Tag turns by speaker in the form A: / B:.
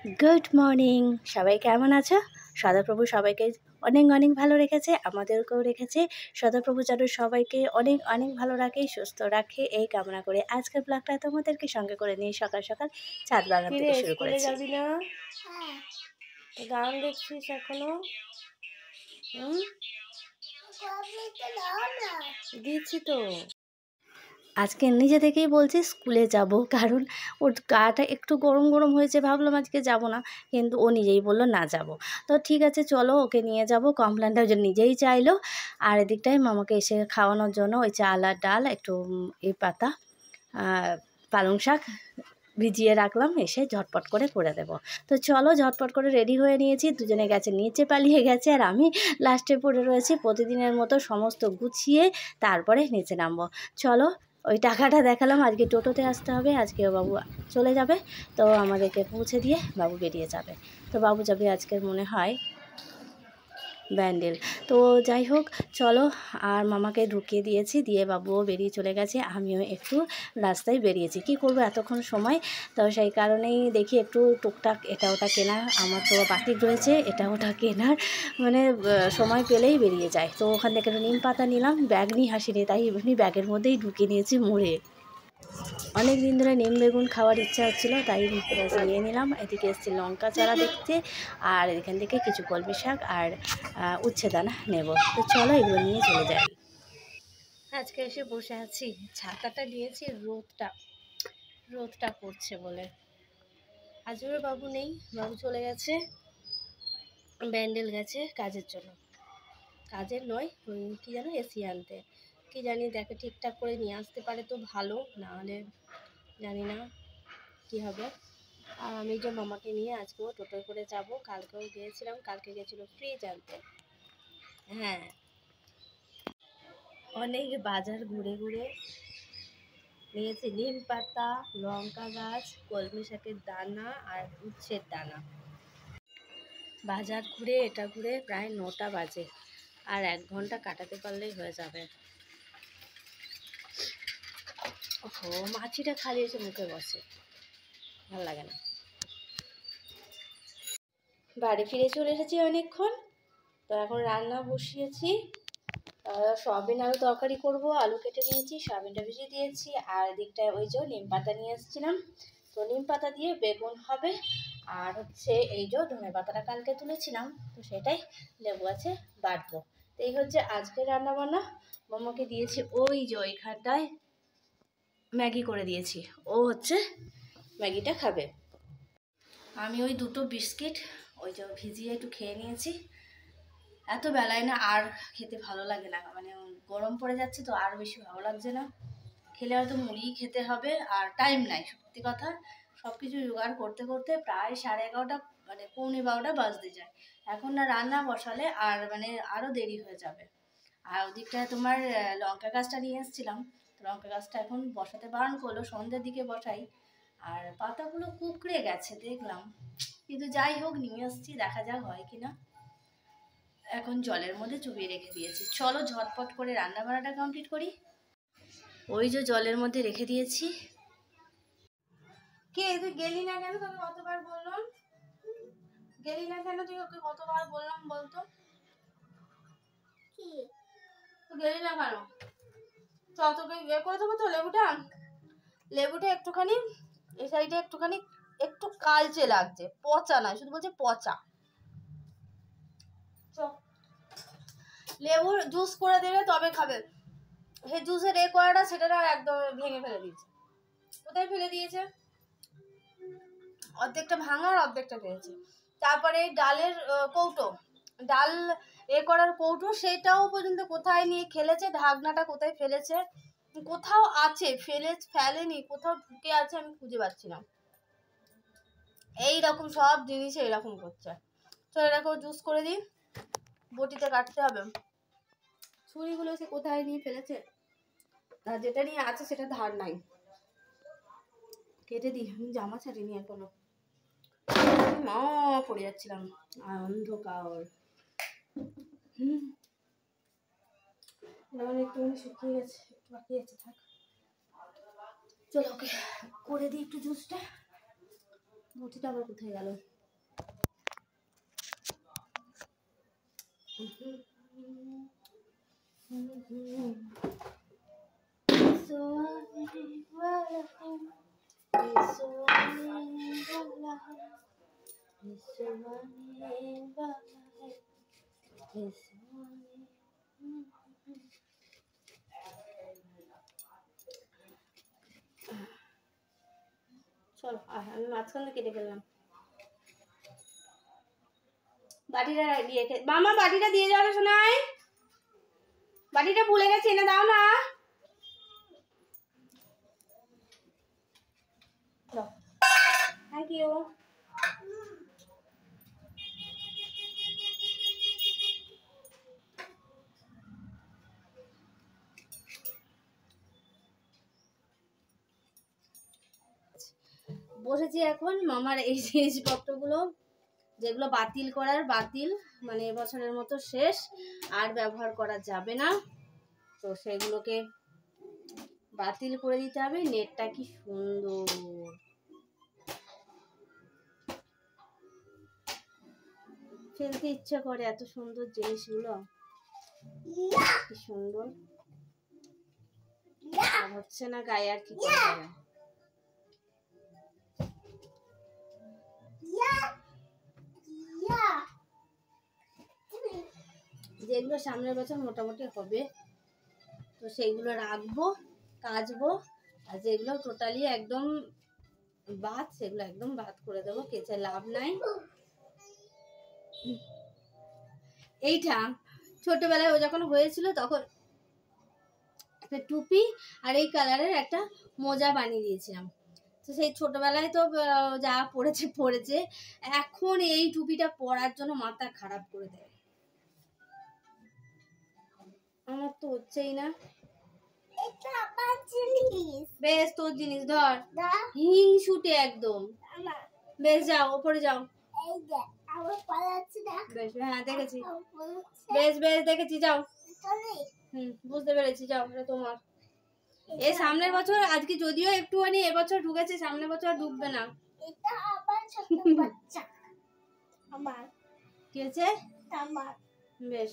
A: Good morning, সবাই কেমন আছো? সদাপ্রভু সবাইকে অনেক অনেক ভালো রেখেছে, আমাদেরকেও রেখেছে। সদাপ্রভু যেন সবাইকে অনেক অনেক ভালো রাখে, সুস্থ রাখে, এই কামনা করে আজকের ব্লগটা তোমাদেরকে সঙ্গে করে নিয়ে সকাল সকাল ছাদ বাগান থেকে শুরু করেছি। যাবি না? গান দেখছিস এখনো? দিচ্ছি তো। আজকে নিজে থেকেই বলছি স্কুলে যাব, কারণ ওর গাটা একটু গরম গরম হয়েছে, ভাবলাম আজকে যাব না, কিন্তু ও নিজেই বললো না যাব। তো ঠিক আছে চলো, ওকে নিয়ে যাব। কমপ্লেনটা যে নিজেই চাইলো। আর এদিকটায় মামাকে এসে খাওয়ানোর জন্য ওই চাল আর ডাল, একটু এই পাতা পালং শাক ভিজিয়ে রাখলাম, এসে ঝটপট করে দেবো। তো চলো, ঝটপট করে রেডি হয়ে নিয়েছি। দুজনে গেছে, নিচে পালিয়ে গেছে, আর আমি লাস্টে পড়ে রয়েছি। প্রতিদিনের মতো সমস্ত গুছিয়ে তারপরে নিচে নামবো। চলো, ওই টাকাটা দেখালাম, আজকে টোটোতে আসতে হবে, আজকে বাবু চলে যাবে, তো আমাদেরকে পৌঁছে দিয়ে বাবু বেরিয়ে যাবে। তো বাবু যাবে আজকের মনে হয় ব্যান্ডেল। তো যাই হোক, চলো। আর মামাকে ঢুকিয়ে দিয়েছি, দিয়ে বাবুও বেরিয়ে চলে গেছে, আমিও একটু রাস্তায় বেরিয়েছি। কি করব এতক্ষণ সময়, তো সেই কারণেই দেখি একটু টুকটাক এটা ওটা কেনার, আমার তো বাকি রয়েছে এটা ওটা কেনার, মানে সময় পেলেই বেরিয়ে যায়। তো ওখান থেকে একটু নিম পাতা নিলাম, ব্যাগ নিয়ে হাসিনি, তাই এমনি ব্যাগের মধ্যেই ঢুকিয়ে নিয়েছি মুড়ে। অনেক দিন ধরে নিম বেগুন খাওয়ার ইচ্ছা হচ্ছিল, তাই নিয়ে নিলাম। এদিকে এসেছি লঙ্কা চারা দেখতে, আর এখান থেকে কিছু কলমি শাক আর উচ্ছে দানা নেব। তো চলো, এগুলো নিয়ে চলে যাই। আজকে এসে বসে আছি, ছাতাটা নিয়েছি, রোদটা পড়ছে বলে। আজকের বাবু নেই, বাবু চলে গেছে ব্যান্ডেল, গেছে কাজের জন্য। কাজের নয়, কি জানো, এসি আনতে, কি জানি, দেখে ঠিকঠাক করে নিয়ে আসতে পারে তো ভালো, না হলে জানি না কী হবে। আর আমি যে মামাকে নিয়ে আজকেও টোটো করে যাব, কালকেও গিয়েছিলাম, কালকে গেছিলো ফ্রিজ আনতে। হ্যাঁ, অনেক বাজার ঘুরে ঘুরে নিয়েছি নিম পাতা, লঙ্কা গাছ, কলমি শাকের দানা আর উচ্ছের দানা। বাজার ঘুরে এটা ঘুরে প্রায় 9টা বাজে, আর 1 ঘন্টা কাটাতে পারলেই হয়ে যাবে। ও মাছিটা খালি এসে মুখে বসে, ভালো লাগে না। বাড়ি ফিরে চলে এসেছি অনেকক্ষণ, তো এখন রান্না বসিয়েছি। সয়াবিন আলু তরকারি করব, আলু কেটে নিয়েছি, সয়াবিনটা ভিজিয়ে দিয়েছি, আর এদিকটায় ওই যে নিম পাতা নিয়ে এসেছিলাম, তো নিম পাতা দিয়ে বেগুন হবে। আর হচ্ছে এই যে ধনে পাতাটা কালকে তুলেছিলাম, তো সেটাই লেবু আছে বাটবো। তো এই হচ্ছে আজকে রান্না বান্না। মামাকে দিয়েছি ওই যে ওইখানটায় ম্যাগি করে দিয়েছি, ও হচ্ছে ম্যাগিটা খাবে। আমি ওই 2টো বিস্কিট ওই যে ভিজিয়ে একটু খেয়ে নিয়েছি। এত বেলায় না আর খেতে ভালো লাগে না, মানে গরম পড়ে যাচ্ছে তো আর বেশি ভালো লাগছে না। খেলে হয়তো মুড়ি খেতে হবে, আর টাইম নাই সত্যি কথা। সব কিছু জোগাড় করতে করতে প্রায় 11:30, মানে 11:45 বাজতে যায়। এখন না রান্না বসালে আর মানে আরও দেরি হয়ে যাবে। আর ওদিকটায় তোমার লঙ্কা গাছটা নিয়ে এসেছিলাম, লঙ্কা গাছটা এখন বসাতে বারণ করলো, সন্ধ্যের দিকে বসাই। আর পাতাগুলো কুঁকড়ে গেছে দেখলাম, কিন্তু যাই হোক নিয়ে আসছি, দেখা যাক হয় কিনা। এখন জলের মধ্যে চুবিয়ে রেখে দিয়েছি। চলো ঝটপট করে রান্না বান্নাটা কমপ্লিট করি। ওই যে জলের মধ্যে রেখে দিয়েছি। কে তুই গেলি না কেন? তোকে কতবার বললাম, গেলি না কেন তুই? ওকে কতবার বললাম বলতো, কি তুই গেলি না কেন? চল তোকে ইয়ে করে দেবো তো, লেবুটা একটুখানি এই সাইডে একটুখানি একটু কালচে লাগছে, পচা নয়, শুধু বলছে পচা। লেবুর জুস করে দেবে তবে খাবে। সেই জুসের করাটা সেটা একদম ভেঙে ফেলে দিয়েছে। কোথায় ফেলে দিয়েছে? অর্ধেকটা ভাঙা আর অর্ধেকটা পেয়েছে। তারপরে ডালের কৌটো, ডাল করার কৌটো, সেটাও পর্যন্ত কোথায় নিয়ে খেলেছে, ঢাকনাটা কোথায় ফেলেছে, কোথাও আছে, ফেলেনি, কোথাও ঢুকে আছে, আমি খুঁজে পাচ্ছি না। এইরকম সব জিনিসে এরকম করছে। তো এরকম জুস করে দিই, বটিতে কাটতে হবে। ছুরিগুলো সে কোথায় নিয়ে ফেলেছে, আর যেটা নিয়ে আছে সেটা ধার নাই, কেটে দিই। আমি জামা ছাড়িনি এখনো, মা পড়ে যাচ্ছিলাম, আর অন্ধকার। একটুখানি শুকিয়ে গেছে, একটু বাকি আছে, থাক। চলো ওকে করে দিই একটু জুসটা। বটিটা আবার কোথায় গেল? চলো আমি মাঝখান থেকে কেটে ফেললাম। বাটিটা দিয়ে মামা বাটিটা দিয়ে যাবে শোনাই, বাটিটা ভুলে গেছে, এনে দাও না। Thank you. বসেছি এখন মামার এই জিনিসপত্রগুলো যেগুলো বাতিল করার, বাতিল মানে এবছরের মতো শেষ, আর ব্যবহার করা যাবে না, তো সেগুলোকে বাতিল করে দিতে হবে। নেটটা কি সুন্দর, ফেলতে ইচ্ছে করে এত সুন্দর জিনিসগুলো, কি সুন্দর হচ্ছে না গায়ে, আর কি করা যাবে। যেগুলো সামনের বছর মোটামুটি হবে তো সেইগুলো রাখবো, কাচবো, আর যেগুলো টোটালি একদম বাদ সেগুলো একদম বাদ করে দেবো, কেচে লাভ নাই। এইটা ছোটবেলায় ও যখন হয়েছিল তখন একটা টুপি আর এই কালারের একটা মোজা বানিয়ে দিয়েছিলাম, তো সেই ছোটবেলায় তো যা পড়েছে, এখন এই টুপিটা পরার জন্য মাথা খারাপ করে দেয়। আমার তো হচ্ছেই না। বেশ তোর জিনিস ধর, হিংসুটে একদম। বেশ যাও ওপরে যাও। বেশ হ্যাঁ দেখেছি, বেশ বেশ দেখেছি, যাও। বুঝতে পেরেছি, যাও, এটা তোমার। এই সামনের বছর, আজকে যদিও একটুখানি এবছর ঢুকেছে, সামনের বছর ঢুকবে না। কি হয়েছে? বেশ।